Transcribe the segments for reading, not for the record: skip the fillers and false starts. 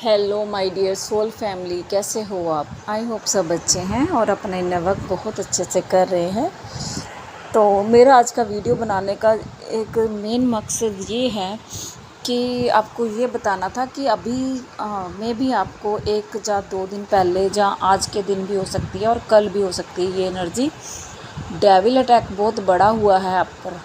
Hello my dear soul family, कैसे हो आप। आई होप सब अच्छे हैं और अपने वर्क बहुत अच्छे से कर रहे हैं। तो मेरा आज का वीडियो बनाने का एक मेन मकसद ये है कि आपको ये बताना था कि अभी मैं भी आपको एक या 2 दिन पहले या आज के दिन भी हो सकती है और कल भी हो सकती है, ये एनर्जी डेविल अटैक बहुत बड़ा हुआ है आप पर,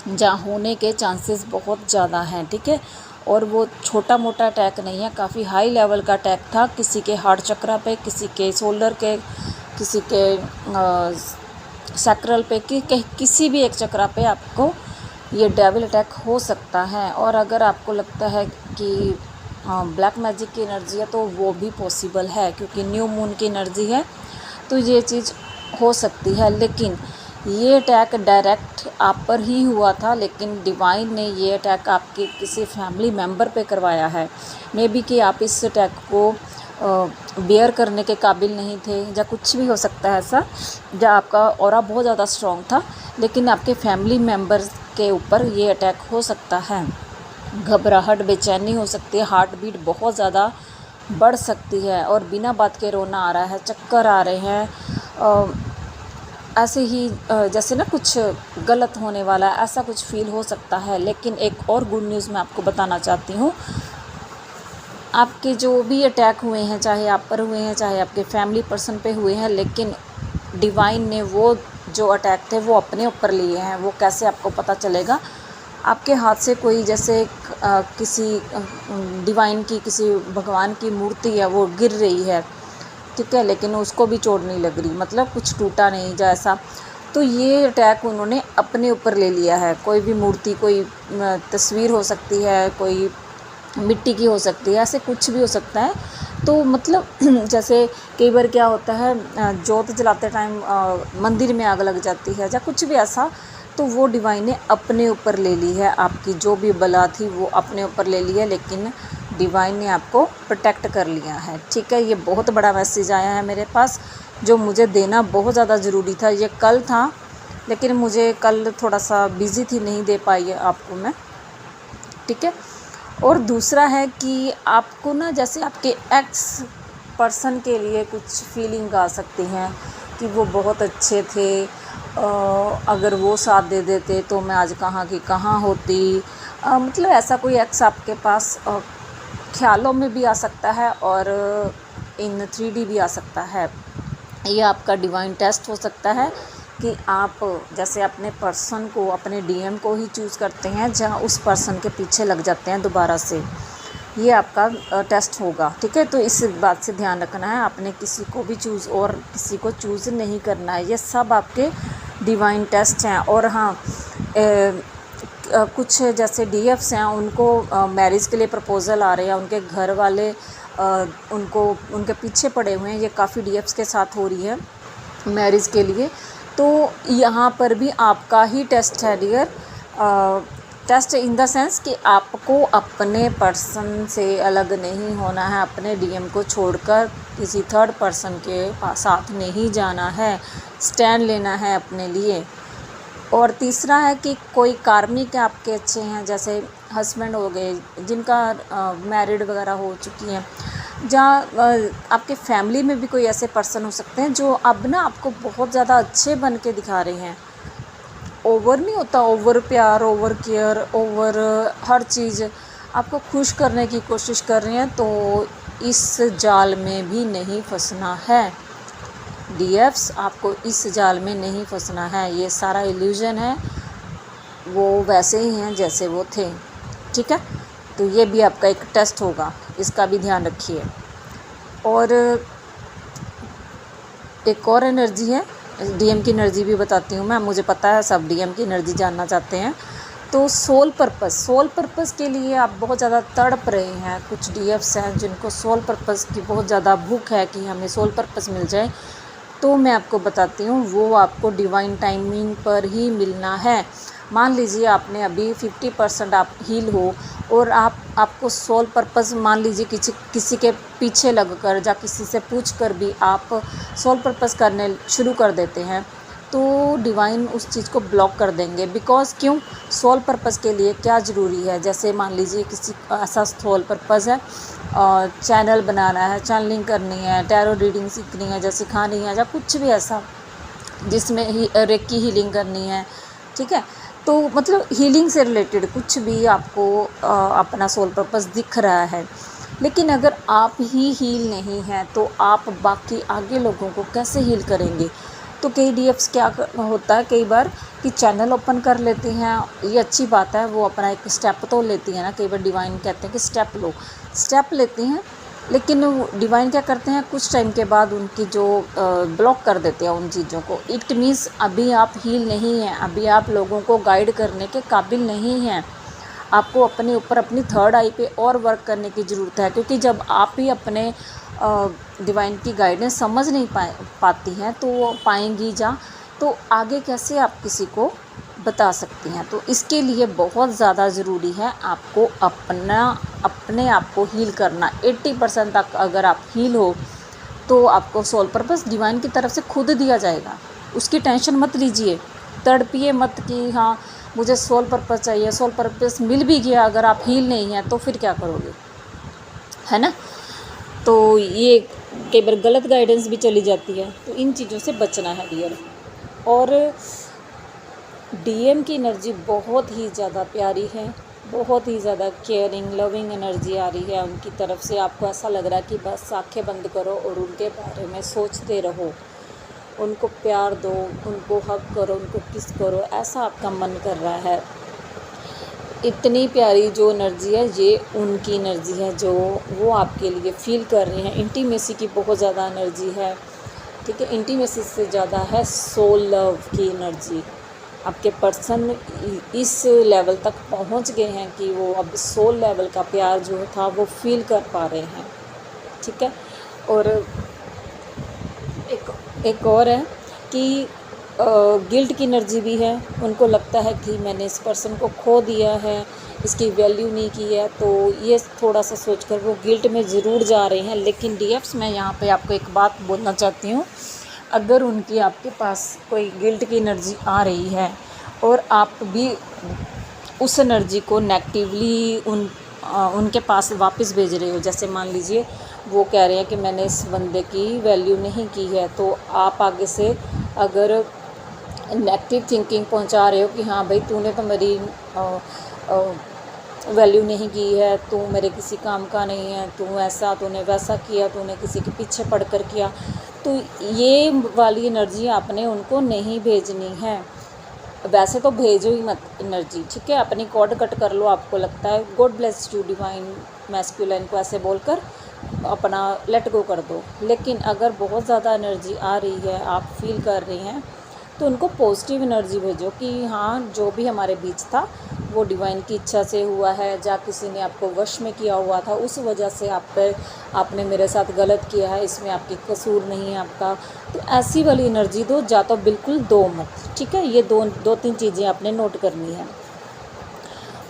जहाँ होने के चांसेस बहुत ज़्यादा हैं। ठीक है, और वो छोटा मोटा अटैक नहीं है, काफ़ी हाई लेवल का अटैक था। किसी के हार्ट चक्रा पे, किसी के शोल्डर के, किसी के सैक्रल पे, किसी भी एक चक्रा पे आपको ये डेविल अटैक हो सकता है। और अगर आपको लगता है कि ब्लैक मैजिक की एनर्जी है तो वो भी पॉसिबल है, क्योंकि न्यू मून की एनर्जी है तो ये चीज़ हो सकती है। लेकिन ये अटैक डायरेक्ट आप पर ही हुआ था, लेकिन डिवाइन ने ये अटैक आपके किसी फैमिली मेम्बर पे करवाया है। मे बी कि आप इस अटैक को बेयर करने के काबिल नहीं थे, या कुछ भी हो सकता है ऐसा, या आपका ऑरा बहुत ज़्यादा स्ट्रॉन्ग था, लेकिन आपके फैमिली मेम्बर्स के ऊपर ये अटैक हो सकता है। घबराहट, बेचैनी हो सकती है, हार्ट बीट बहुत ज़्यादा बढ़ सकती है, और बिना बात के रोना आ रहा है, चक्कर आ रहे हैं, ऐसे ही जैसे ना कुछ गलत होने वाला है, ऐसा कुछ फील हो सकता है। लेकिन एक और गुड न्यूज़ मैं आपको बताना चाहती हूँ। आपके जो भी अटैक हुए हैं, चाहे आप पर हुए हैं, चाहे आपके फैमिली पर्सन पे हुए हैं, लेकिन डिवाइन ने वो जो अटैक थे वो अपने ऊपर लिए हैं। वो कैसे आपको पता चलेगा? आपके हाथ से कोई जैसे किसी डिवाइन की, किसी भगवान की मूर्ति है वो गिर रही है, ठीक है, लेकिन उसको भी चोट नहीं लग रही, मतलब कुछ टूटा नहीं जैसा। तो ये अटैक उन्होंने अपने ऊपर ले लिया है। कोई भी मूर्ति, कोई तस्वीर हो सकती है, कोई मिट्टी की हो सकती है, ऐसे कुछ भी हो सकता है। तो मतलब जैसे कई बार क्या होता है, जोत जलाते टाइम मंदिर में आग लग जाती है या कुछ भी ऐसा, तो वो डिवाइन ने अपने ऊपर ले ली है। आपकी जो भी बला थी वो अपने ऊपर ले ली है, लेकिन डिवाइन ने आपको प्रोटेक्ट कर लिया है। ठीक है, ये बहुत बड़ा मैसेज आया है मेरे पास, जो मुझे देना बहुत ज़्यादा ज़रूरी था। ये कल था, लेकिन मुझे कल थोड़ा सा बिज़ी थी, नहीं दे पाई है आपको मैं। ठीक है, और दूसरा है कि आपको ना, जैसे आपके एक्स पर्सन के लिए कुछ फीलिंग आ सकती हैं कि वो बहुत अच्छे थे, अगर वो साथ दे देते तो मैं आज कहाँ की कहाँ होती। मतलब ऐसा कोई एक्स आपके पास ख्यालों में भी आ सकता है और इन 3D भी आ सकता है। ये आपका डिवाइन टेस्ट हो सकता है कि आप जैसे अपने पर्सन को, अपने डीएम को ही चूज़ करते हैं, जहाँ उस पर्सन के पीछे लग जाते हैं दोबारा से। ये आपका टेस्ट होगा। ठीक है, तो इस बात से ध्यान रखना है, आपने किसी को भी चूज़ और किसी को चूज़ नहीं करना है। ये सब आपके डिवाइन टेस्ट हैं। और हाँ, कुछ जैसे डीएफ्स हैं, उनको मैरिज के लिए प्रपोज़ल आ रहे हैं, उनके घर वाले उनको, उनके पीछे पड़े हुए हैं। ये काफ़ी डीएफ्स के साथ हो रही है मैरिज के लिए। तो यहाँ पर भी आपका ही टेस्ट है dear, test in the sense कि आपको अपने पर्सन से अलग नहीं होना है, अपने डीएम को छोड़कर किसी थर्ड पर्सन के साथ नहीं जाना है, स्टैंड लेना है अपने लिए। और तीसरा है कि कोई कार्मिक आपके अच्छे हैं, जैसे हस्बैंड हो गए जिनका मैरिड वगैरह हो चुकी हैं, जहाँ आपके फैमिली में भी कोई ऐसे पर्सन हो सकते हैं जो अब ना आपको बहुत ज़्यादा अच्छे बन के दिखा रहे हैं। ओवर नहीं होता, ओवर प्यार, ओवर केयर, ओवर हर चीज़ आपको खुश करने की कोशिश कर रहे हैं। तो इस जाल में भी नहीं फंसना है डीएफ्स, आपको इस जाल में नहीं फंसना है। ये सारा इल्यूजन है, वो वैसे ही हैं जैसे वो थे। ठीक है, तो ये भी आपका एक टेस्ट होगा, इसका भी ध्यान रखिए। और एक और एनर्जी है, डीएम की एनर्जी भी बताती हूँ मैं। मुझे पता है सब डीएम की एनर्जी जानना चाहते हैं। तो सोल पर्पस के लिए आप बहुत ज़्यादा तड़प रहे हैं। कुछ डीएफ्स हैं जिनको सोल पर्पस की बहुत ज़्यादा भूख है कि हमें सोल पर्पस मिल जाए। तो मैं आपको बताती हूँ, वो आपको डिवाइन टाइमिंग पर ही मिलना है। मान लीजिए आपने अभी 50% आप हील हो, और आपको सोल पर्पस, मान लीजिए किसी के पीछे लगकर या किसी से पूछकर भी आप सोल पर्पस करने शुरू कर देते हैं, तो डिवाइन उस चीज़ को ब्लॉक कर देंगे। बिकॉज़ क्यों? सोल पर्पस के लिए क्या ज़रूरी है, जैसे मान लीजिए किसी ऐसा सोल पर्पस है, चैनल बनाना है, चैनलिंग करनी है, टैरो रीडिंग सीखनी है, या सिखानी है, या कुछ भी ऐसा जिसमें ही रेकी हीलिंग करनी है, ठीक है। तो मतलब हीलिंग से रिलेटेड कुछ भी आपको अपना सोल पर्पस दिख रहा है, लेकिन अगर आप ही हील नहीं हैं तो आप बाकी आगे लोगों को कैसे हील करेंगे? तो कई डीएफ्स क्या होता है कई बार कि चैनल ओपन कर लेती हैं, ये अच्छी बात है, वो अपना एक स्टेप तो लेती हैं ना, कई बार डिवाइन कहते हैं कि स्टेप लो, स्टेप लेती हैं, लेकिन डिवाइन क्या करते हैं कुछ टाइम के बाद उनकी जो ब्लॉक कर देते हैं उन चीज़ों को। इट मीन्स अभी आप हील नहीं हैं, अभी आप लोगों को गाइड करने के काबिल नहीं हैं। आपको अपने ऊपर अपनी थर्ड आई पे और वर्क करने की ज़रूरत है, क्योंकि जब आप ही अपने डिवाइन की गाइडेंस समझ नहीं पाती हैं तो वो पाएंगी जा, तो आगे कैसे आप किसी को बता सकती हैं। तो इसके लिए बहुत ज़्यादा ज़रूरी है आपको अपने आप को हील करना। 80% तक अगर आप हील हो तो आपको सोल पर्पस डिवाइन की तरफ से खुद दिया जाएगा, उसकी टेंशन मत लीजिए, तड़पिए मत कि हाँ मुझे सोल पर्पस चाहिए, सोल पर्पस मिल भी गया, अगर आप हील नहीं हैं तो फिर क्या करोगे, है ना। तो ये कई बार गलत गाइडेंस भी चली जाती है, तो इन चीज़ों से बचना है डियर। और डीएम की एनर्जी बहुत ही ज़्यादा प्यारी है, बहुत ही ज़्यादा केयरिंग लविंग एनर्जी आ रही है उनकी तरफ से। आपको ऐसा लग रहा है कि बस आंखें बंद करो और उनके बारे में सोचते रहो, उनको प्यार दो, उनको हग करो, उनको किस करो, ऐसा आपका मन कर रहा है। इतनी प्यारी जो एनर्जी है ये उनकी एनर्जी है जो वो आपके लिए फ़ील कर रही हैं। इंटीमेसी की बहुत ज़्यादा एनर्जी है, ठीक है। इंटीमेसी से ज़्यादा है सोल लव की एनर्जी। आपके पर्सन इस लेवल तक पहुंच गए हैं कि वो अब सोल लेवल का प्यार जो था वो फील कर पा रहे हैं, ठीक है। और एक और है कि गिल्ट की एनर्जी भी है, उनको लगता है कि मैंने इस पर्सन को खो दिया है, इसकी वैल्यू नहीं की है, तो ये थोड़ा सा सोचकर वो गिल्ट में ज़रूर जा रहे हैं। लेकिन डीएफ्स मैं यहाँ पे आपको एक बात बोलना चाहती हूँ, अगर उनकी आपके पास कोई गिल्ट की एनर्जी आ रही है और आप भी उस एनर्जी को नेगेटिवली उनके पास वापस भेज रहे हो, जैसे मान लीजिए वो कह रहे हैं कि मैंने इस बंदे की वैल्यू नहीं की है, तो आप आगे से अगर नेगेटिव थिंकिंग पहुंचा रहे हो कि हाँ भाई तूने तो मेरी वैल्यू नहीं की है, तू मेरे किसी काम का नहीं है, तू ऐसा तूने वैसा किया, तूने किसी के पीछे पड़कर किया, तो ये वाली एनर्जी आपने उनको नहीं भेजनी है। वैसे तो भेजो ही मत एनर्जी, ठीक है। अपनी कॉर्ड कट कर लो, आपको लगता है God bless you divine masculine को ऐसे बोलकर अपना लेट गो कर दो। लेकिन अगर बहुत ज़्यादा एनर्जी आ रही है, आप फील कर रही हैं, तो उनको पॉजिटिव एनर्जी भेजो कि हाँ जो भी हमारे बीच था वो डिवाइन की इच्छा से हुआ है, या किसी ने आपको वश में किया हुआ था, उस वजह से आपने मेरे साथ गलत किया है, इसमें आपकी कसूर नहीं है आपका। तो ऐसी वाली एनर्जी दो, या तो बिल्कुल दो मत, ठीक है। ये दो तीन चीज़ें आपने नोट करनी है।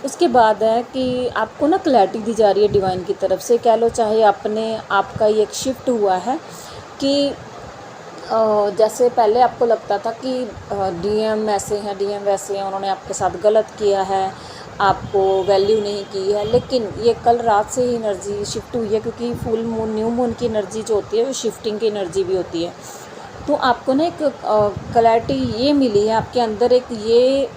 उसके बाद है कि आपको ना क्लैरिटी दी जा रही है डिवाइन की तरफ से, कह लो चाहे अपने आपका ये एक शिफ्ट हुआ है कि जैसे पहले आपको लगता था कि डीएम ऐसे हैं डीएम वैसे हैं, उन्होंने आपके साथ गलत किया है, आपको वैल्यू नहीं की है, लेकिन ये कल रात से ही एनर्जी शिफ्ट हुई है, क्योंकि फुल मून न्यू मून की एनर्जी जो होती है वो शिफ्टिंग की एनर्जी भी होती है। तो आपको ना एक क्लैरिटी ये मिली है, आपके अंदर एक ये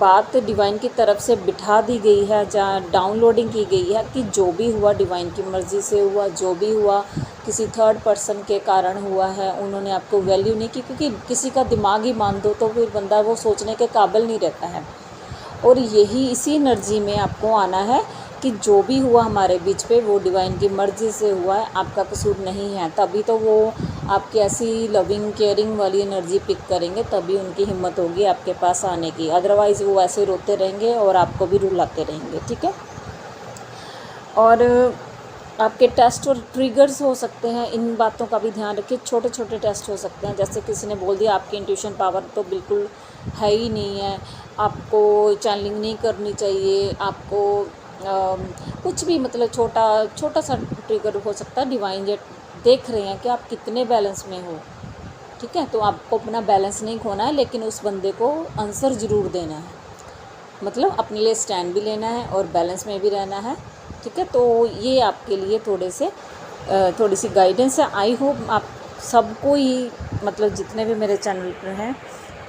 बात डिवाइन की तरफ से बिठा दी गई है, जहाँ डाउनलोडिंग की गई है कि जो भी हुआ डिवाइन की मर्ज़ी से हुआ, जो भी हुआ किसी थर्ड पर्सन के कारण हुआ है, उन्होंने आपको वैल्यू नहीं की, क्योंकि किसी का दिमाग ही मान दो तो फिर बंदा वो सोचने के काबिल नहीं रहता है। और यही इसी एनर्जी में आपको आना है कि जो भी हुआ हमारे बीच पे वो डिवाइन की मर्ज़ी से हुआ है, आपका कसूर नहीं है। तभी तो वो आपकी ऐसी लविंग केयरिंग वाली एनर्जी पिक करेंगे, तभी उनकी हिम्मत होगी आपके पास आने की, अदरवाइज़ वो ऐसे रोते रहेंगे और आपको भी रुलाते रहेंगे, ठीक है। और आपके टेस्ट और ट्रिगर्स हो सकते हैं, इन बातों का भी ध्यान रखिए। छोटे छोटे टेस्ट हो सकते हैं, जैसे किसी ने बोल दिया आपकी इंट्यूशन पावर तो बिल्कुल है ही नहीं है, आपको चैनलिंग नहीं करनी चाहिए, आपको कुछ भी, मतलब छोटा सा ट्रिगर हो सकता है। डिवाइन ये देख रहे हैं कि आप कितने बैलेंस में हो, ठीक है। तो आपको अपना बैलेंस नहीं खोना है, लेकिन उस बंदे को आंसर ज़रूर देना है, मतलब अपने लिए स्टैंड भी लेना है और बैलेंस में भी रहना है, ठीक है। तो ये आपके लिए थोड़ी सी गाइडेंस है। आई होप आप सबको ही, मतलब जितने भी मेरे चैनल पर हैं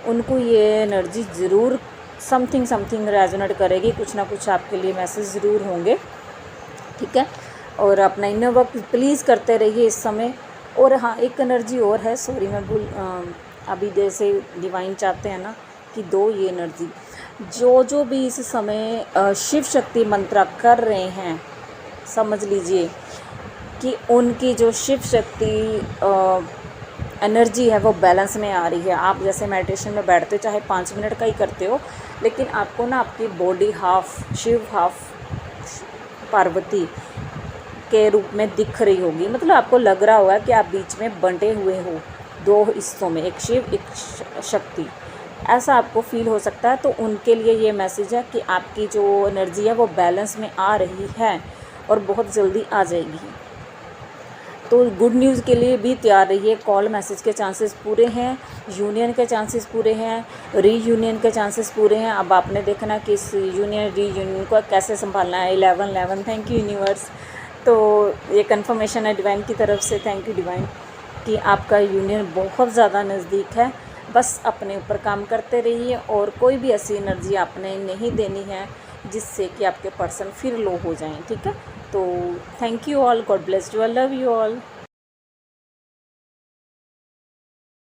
उनको ये एनर्जी ज़रूर समथिंग रेजोनेट करेगी, कुछ ना कुछ आपके लिए मैसेज ज़रूर होंगे, ठीक है। और अपना इनर वर्क प्लीज़ करते रहिए इस समय। और हाँ, एक एनर्जी और है, सॉरी मैं अभी जैसे डिवाइन चाहते हैं ना कि दो ये एनर्जी, जो भी इस समय शिव शक्ति मंत्रा कर रहे हैं, समझ लीजिए कि उनकी जो शिव शक्ति एनर्जी है वो बैलेंस में आ रही है। आप जैसे मेडिटेशन में बैठते हो, चाहे 5 मिनट का ही करते हो, लेकिन आपको ना आपकी body half Shiva half Parvati के रूप में दिख रही होगी, मतलब आपको लग रहा होगा कि आप बीच में बंटे हुए हो दो हिस्सों में, एक शिव एक शक्ति, ऐसा आपको फील हो सकता है। तो उनके लिए ये मैसेज है कि आपकी जो एनर्जी है वो बैलेंस में आ रही है और बहुत जल्दी आ जाएगी। तो गुड न्यूज़ के लिए भी तैयार रहिए। कॉल मैसेज के चांसेस पूरे हैं, यूनियन के चांसेस पूरे हैं, रीयूनियन के चांसेस पूरे हैं। अब आपने देखना कि इस यूनियन रीयूनियन को कैसे संभालना है। 11 थैंक यू यूनिवर्स। तो ये कंफर्मेशन है डिवाइन की तरफ से, थैंक यू डिवाइन, कि आपका यूनियन बहुत ज़्यादा नज़दीक है। बस अपने ऊपर काम करते रहिए और कोई भी ऐसी एनर्जी आपने नहीं देनी है जिससे कि आपके पर्सन फिर लो हो जाएं, ठीक है। तो thank you all, God bless you, I love you all.